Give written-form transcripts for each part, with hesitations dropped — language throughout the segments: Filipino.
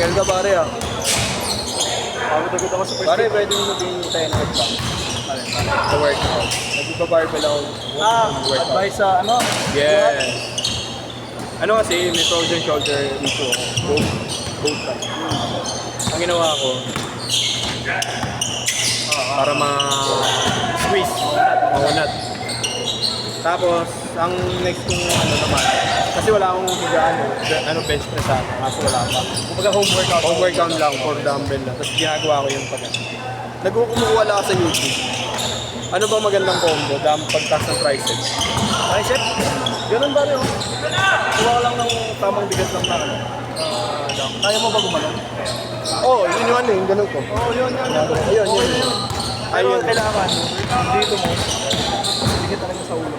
Tagal ka pare ah. Pagod ako sa first Pare, day. pwede mo maging tayo na ba? Sa workout. Nagpaparbell ako. Workout. Advice sa ano? Yes. Ano kasi, may frozen shoulder dito ako. Both sides. Ang ginawa ko, para ma-squeeze, maunat. Tapos, ang next kong ano naman, kasi wala akong bench press sa akin, kaso wala pa. Kumbaga home workout. Home workout lang, for dumbbell lang. Tapos ginagawa ko yung pag nagkukumuha lang ako sa YouTube. Ano ba magandang combo? Pagtaas ng triceps. Tricep? Ganun ba rin? Kuha lang ng tamang bigat lang na ano. Kaya mo ba gumanon? Oo, yun yung ano, yung ganun ko. Oo, yun. Ayun, yun. Pero Ayun. kailangan, dito mo, bigit talaga sa ulo.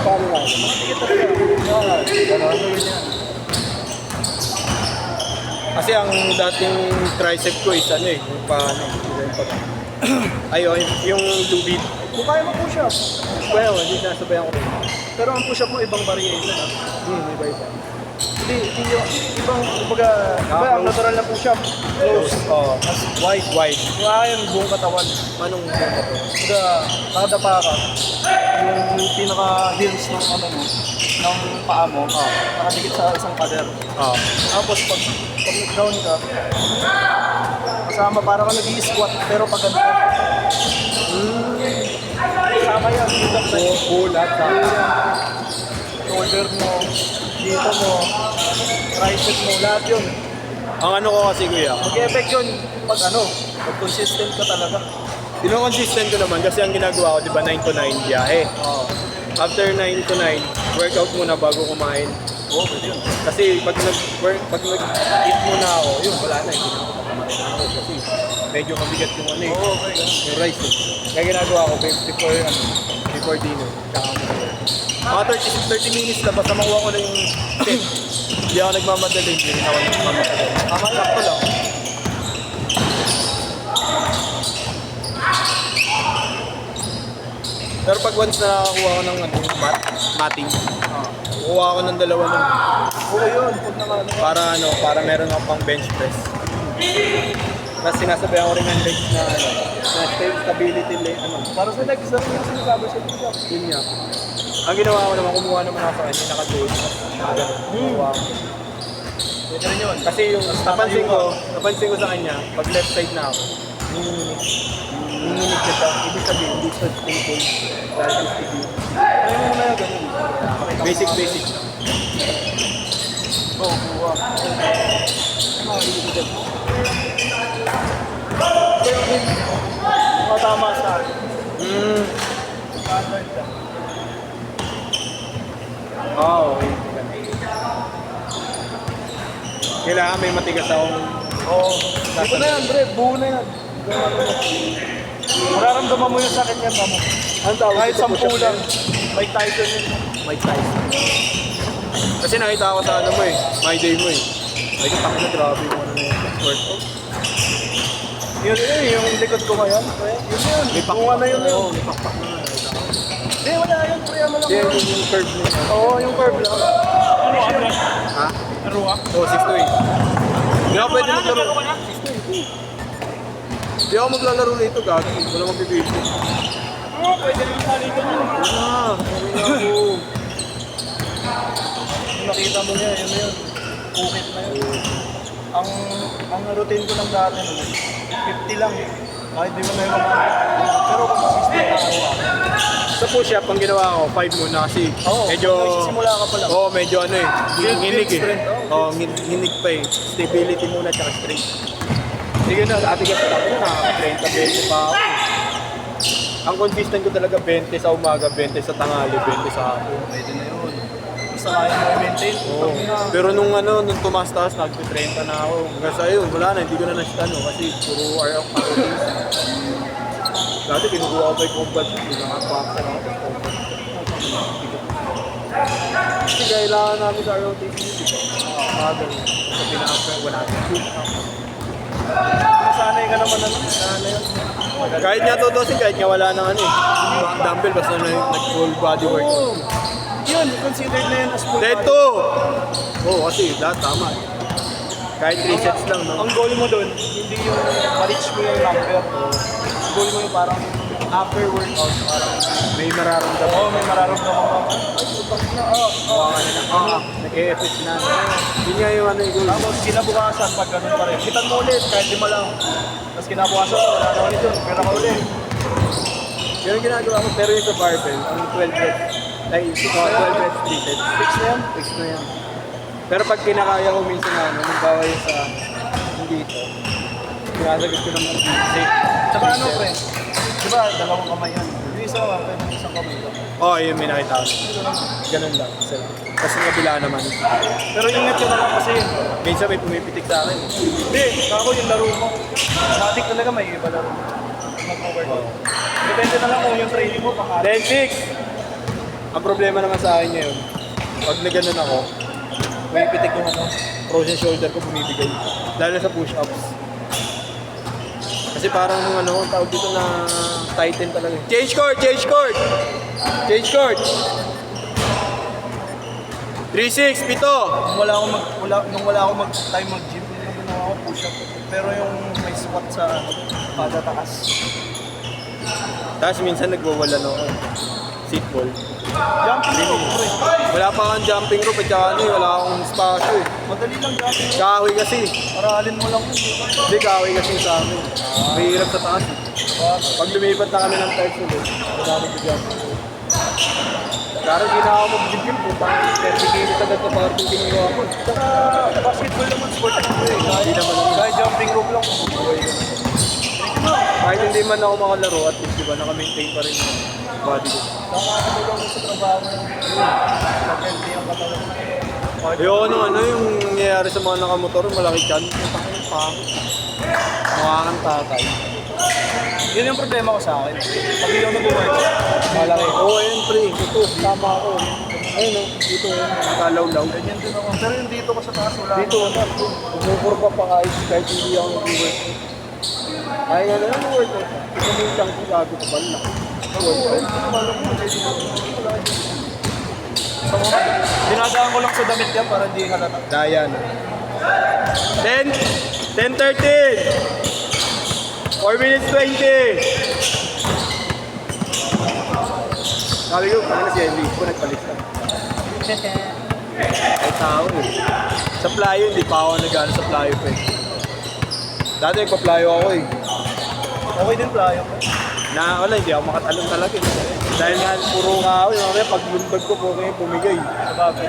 Paano nga? Bigit talaga. Ganun yan. Kasi ang dating tricep ko is ano yung paano. Ayun, yung lubid. Kung kaya mo push up. Well, hindi sinasabayan ko rin. Pero ang push up mo ibang variation ah. Iba-iba. Hindi yung ibang, kumbaga, iba ang natural na push up. Close. Oo. Wide. Kaya yung buong katawan. Anong combo ko? Kumbaga, nakadapa ka. Yung pinaka-heels ng ano mo, ng paa mo, nakadikit sa isang pader. Oo. Tapos pag nag-down ka, kasama para ka nag-i-squat pero pag ganito. Kasama yan, bulat na yun. Bulat sa Shoulder mo, dito mo, tricep mo, lahat yun. Ang ano ko kasi kuya, Mag-effect yun pag ano, pag consistent ka talaga. consistent ko naman kasi ang ginagawa ko, di ba, 9 to 9 biyahe. After 9 to 9, workout muna bago kumain. Oo, pwede yun. Kasi pag nag-eat muna ako, yun, wala na, hindi na ako kumain ako kasi medyo mabigat yung ano Oo, okay. yung rice eh. Kaya ginagawa ko before dinner. Mga 30 minutes na basta makuha ko na yung set. Hindi ako nagmamadali, hindi rin ako nagmamadali. Tama lang ko lang. Pero pag once na nakakuha ko ng matting, kukuha ako ng dalawa nun. Oo yun, pag nakano. Para meron ako pang bench press. Tapos sinasabayan ko rin ng legs na stability leg. Para sa legs lang yung sinasabi sa push up. Yun nga. Ang ginawa ko naman, kumuha naman ako sa kanya, naka-gold. Kumuha ko. Pwede rin yun. Kasi yung napansin ko sa kanya, pag left side na ako, nininig na siya. Ibig sabihin, hindi siya stable. Dahil sa stable. Kaya mo muna yung ganun. Basic. Oo, kuha. Tama sa akin. Standard lang. Okay. Kailangan may matigas akong Oo. Ito na yan, Bre. Buo na yan. Mararamdaman mo yung sakit niya, mo. ang tawag Kahit sa 10 lang. May Tyson yun. Mike Tyson. Kasi nakita ko sa ano mo my day mo Ay, tapos na grabe yung ano na yun. Workout. Yun, yung likod ko ngayon. Pre. Yun. Bunga na yun. Oo, may pakpak na. Hindi, wala yun. Pre, ano lang Then, yun. yung curve mo. Oo, yung curve lang. Ha? Naruha? Oo, 6 to 8. Hindi ako pwede maglaro. 6 to 8. Hindi ako maglalaro nito, gagi. Wala magbibigay. Oo, pwede rin salitan yun. Okay na ako. Kung nakita mo niya, yun na yun. Ukit na yun. Ang routine ko lang dati, 50 lang. Kahit di mo na yung mga. Pero kung consistent na ako. Sa push-up, ang ginawa ko, 5 muna kasi Oo, medyo... magsisimula ka pa lang. Oo, medyo ano hinig strength, Oo, hinig pa Stability muna tsaka strength. Sige na, ate ka pa ako, nakaka-30 pa ako. Ang consistent ko talaga 20 sa umaga, 20 sa tanghali, 20 sa hapon. Pwede na yun. Basta kaya mo i-maintain. Oo. Pero nung tumaas-taas, nag-30 na ako. Hanggang sa yun, wala na, hindi ko na nasitano kasi puro RF ako. Dati kinukuha ko kay combat, hindi na nakapaksan ako sa combat. Kasi kailangan namin sa ROTC, di ba? Ganun. Sa pinaka wala natin. Sanay ka naman na yun. Kahit nga tutusin, kahit nga wala nang dumbbell, basta nag-full body work. Oo. Yun, considered na yun as full Dead body. to! Oo, kasi lahat tama. Kahit 3 sets lang, no? Ang goal mo doon, hindi yung ma-reach mo yung number. Ang goal mo yung parang after workout, parang May mararamdaman. oo, may mararamdaman ka. Ay, subak na, Nag-e-effect na. Yun nga yung ano yung goal. Tapos kinabukasan, pag ganun pa rin. Kitan mo ulit, kahit 5 lang. Tapos kinabukasan, wala na ulit yun. Pera ka ulit. Yun ang ginagawa ko, pero yung sa barbell, ang 12 reps, ay, 12 reps, 3 sets. Fix na yan. Fix na yan. Pero pag kinakaya ko minsan na, ano, magbawa yung sa dito, pinasagot ko naman safe. Tsaka ano, pre? Di ba, dalawang kamay yan. Yung isang kamay lang. Oo, yun may nakita ko. Ganun lang. Kasi yung kabila naman. Pero ingat ka na lang kasi yun. Minsan may pumipitik sa akin. Hindi, ako yung laro mo. Matik talaga may iba laro. Mag-overload. Depende na lang kung yung training mo, pang Then 6! Ang problema naman sa akin ngayon, pag naganon ako, may pitik yung ano, frozen shoulder ko bumibigay. Lalo sa push-ups. Kasi parang ano, tawag dito na tighten talaga. Change court! Change court! Change court! 3-6, pito! Nung wala akong mag-time mag-gym, nung ginawa ko push-up. Pero yung may squat sa kada takas. Tapos minsan nagwawalan ako. Seat ball. Jumping rope, pre. Wala pa kang jumping rope at saka ano eh, wala akong spasyo eh. Madali lang jumping rope. Kahoy kasi. Aralin mo lang yun. Hindi, kahoy kasi sa amin. Mahirap sa taas eh. Pag lumipat na kami ng tiles ulit, madami ko dyan. Pero hindi na ako mag-gym po. 30 kilos agad na parang kinuha ko. Saka basketball naman, sport na pre. Hindi naman ako. Kahit jumping rope lang, mabubuhay ka. Kahit hindi man ako makalaro, at least diba, naka-maintain pa rin yung body ko. Nakakatulong mo sa trabaho mo. Pag-healthy ang katawan mo. Yung ano, yung nangyayari sa mga nakamotor, malaki chan. Putang ina, pangit. Mukha kang tatay. Yun yung problema ko sa akin. Pag hindi ako nag-workout, Malaki. Oo, ayun, pre. Ito, tama ako. Ayun, no. Dito, kalawlaw. ganyan din ako. Pero yung dito ko sa taas, wala. Dito, ano, bumukuro pa pa kahit hindi ako nag-workout. Ay, ano yung workout? Ito mo yung chunk ko, gago ko pala. Dinadaan ko lang sa damit yan para di halata. Dayan. 10, 10-13. 4 minutes 20. Sabi ko, paano si Henry? Ko nagpalit lang. Ay tao eh. Sa playo, hindi pa ako nag-ano sa playo pa eh. Dati nagpa-playo ako eh. Okay din playo. Na wala, hindi ako makatalon talaga eh. Dahil nga puro kahoy, mamaya pag lumbag ko po kayo pumigay. Sabagay.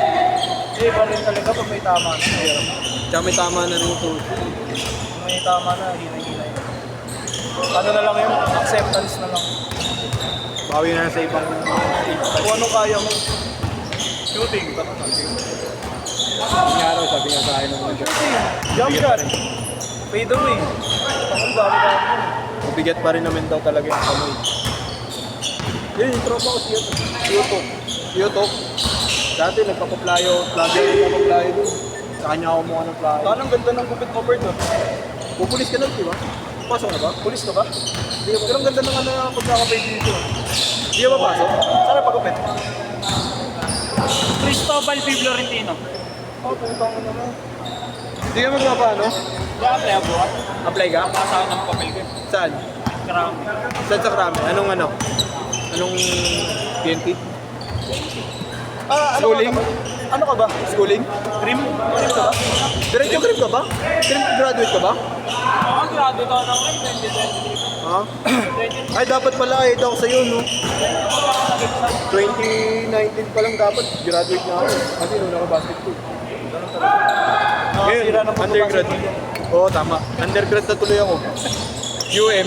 Eh, iba rin talaga pag may tama na. Tsaka may tama na rin ito. Pag may tama na, hinay-hinay. Ano na lang yun? Acceptance na lang. Bawi na sa ibang Kung ano kaya mo. Shooting. Yung araw, sabi nga sa akin ng mga Jump shot. Fade away. Ang dami-dami. mabigat pa rin naman daw talaga yung kamay. Yun, yung tropa ko, Siyotok. Dati nagpapaplayo dun. Sa kanya ako mukha ng playo. Parang ganda ng gupit mo, Bert. Pupulis ka na, di ba? Pasok na ba? Pulis ka ba? Pero ang ganda ng ano pagkakapay dito. Di ba pasok? Sana pagkapit. Cristobal P. Florentino. Oh, putang ano mo. Di ka magpapa, ano? Apply ako. Apply ka? Nasa ako ng papel ko. Saan? Karami. Saan sa Krami? Anong ano? Anong PNP? Ah, Schooling? Ano ka ba? Schooling? Cream? Cream ka ba? Diretso grip ka ba? Graduate ka ba? Ako, graduate ako ng 2020. Ha? Ay, dapat pala kahit ako sa'yo, no? 2019 pa lang dapat, graduate na ako. Kasi nung naka-basketball. Ngayon, Nakasira ng undergrad. Oo, tama. Undergrad na tuloy ako. UM,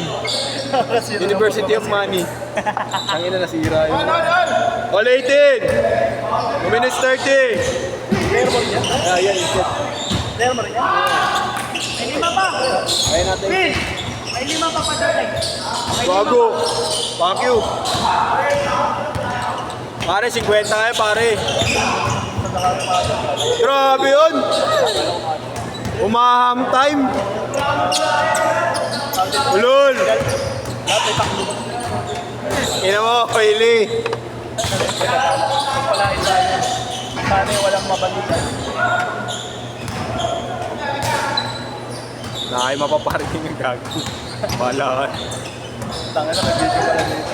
University of Money. Ang ina nasira yun. All 18! 2 minutes 30! Player mo rin yan? Ah, yan, yung set. Player mo rin yan? May lima pa. Ayaw natin. May lima pa padating. Bago. Fuck you. Pare, 50 kayo, pare. Grabe yun. Umaham time. Ulol. Ina mo, Kaili. Pagpalain tayo. Sana yung walang mabalitan. Nakay mapaparating yung gago. Bahala ka. Tanga na, may video pala dito.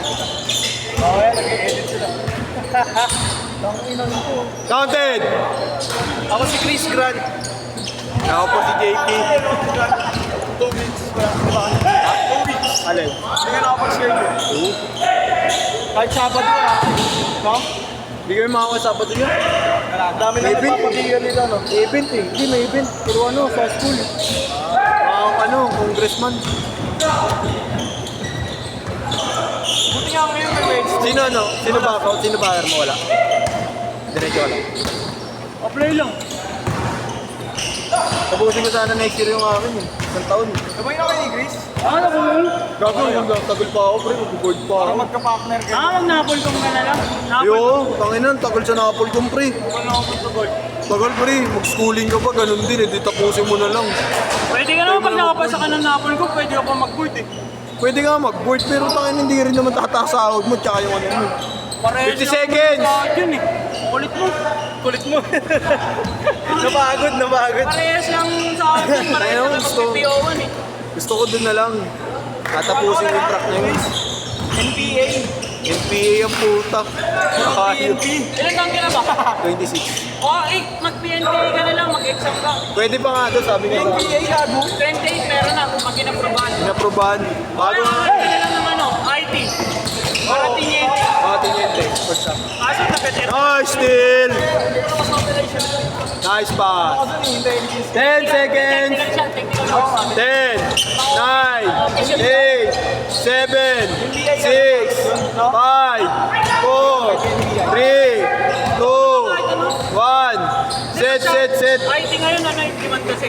Okay, nag-i-edit sila. Tangina nito. Counted! Ako si Chris Grant. Ako po si JT. 2 weeks pa. Diba? 2 weeks. Alin? Hindi nga nakapag-share ko. Kahit Sabado na. No? Hindi kami makakasabot yun. Ang dami na Maybe. nagpapatigil nito, no? Event eh. Hindi, may event. Pero ano, sa school. Congressman. Buti nga ngayon may weights. Sino ano? Sino ba ako? Sino ba mo? Wala. Diretso wala. Apply lang. Tapusin ko sana next year yung akin eh. Isang taon. Sabay na kayo ni Chris? Ano ba mo? Gago, hanggang tagal pa ako, pre. Mag-board pa Para ako. magka-partner kayo. Mag-napol kong ka na lang. Yo, tanginan, tagal sa nakapol kong pre. Ano ako punta gold? Tagal pre, mag-schooling ka pa, ganun din eh. Di tapusin mo na lang. Pwede ka naman pag nakapasa ka ng napol ko, pwede ako mag-board eh. Pwede nga mag-board, pero tangin hindi rin naman tataas sa sahod mo, tsaka yung ano mo. Parehas 50 lang seconds. sa akin eh. Kulit mo. Kulit mo. Napagod, napagod. Parehas lang sa akin. Parehas Ayun, lang gusto. mag-PO1 eh. Gusto ko dun na lang. Tatapusin yung track na yun. NBA. NPA ang puta. Ayun. Ilan taon ka na ba? 26. Mag-PNP ka na lang, mag-exam ka. Pwede pa nga doon, sabi nga sa NBA gago. 28 meron na kung mag-inaprobahan. inaprobahan. Bago nga. Kaya ka na lang ng ano, IT. Para tinyente. Tiniente. First up. Kaso na better. Nice steal! Mas population. Nice pass. Ako dun, hindi. 10 seconds. Technical siya, technical siya. 10, 9, 8, 7, 6, 5, 4, 3, 2, 1. Set, set, set. IT ngayon, ano, implement kasi.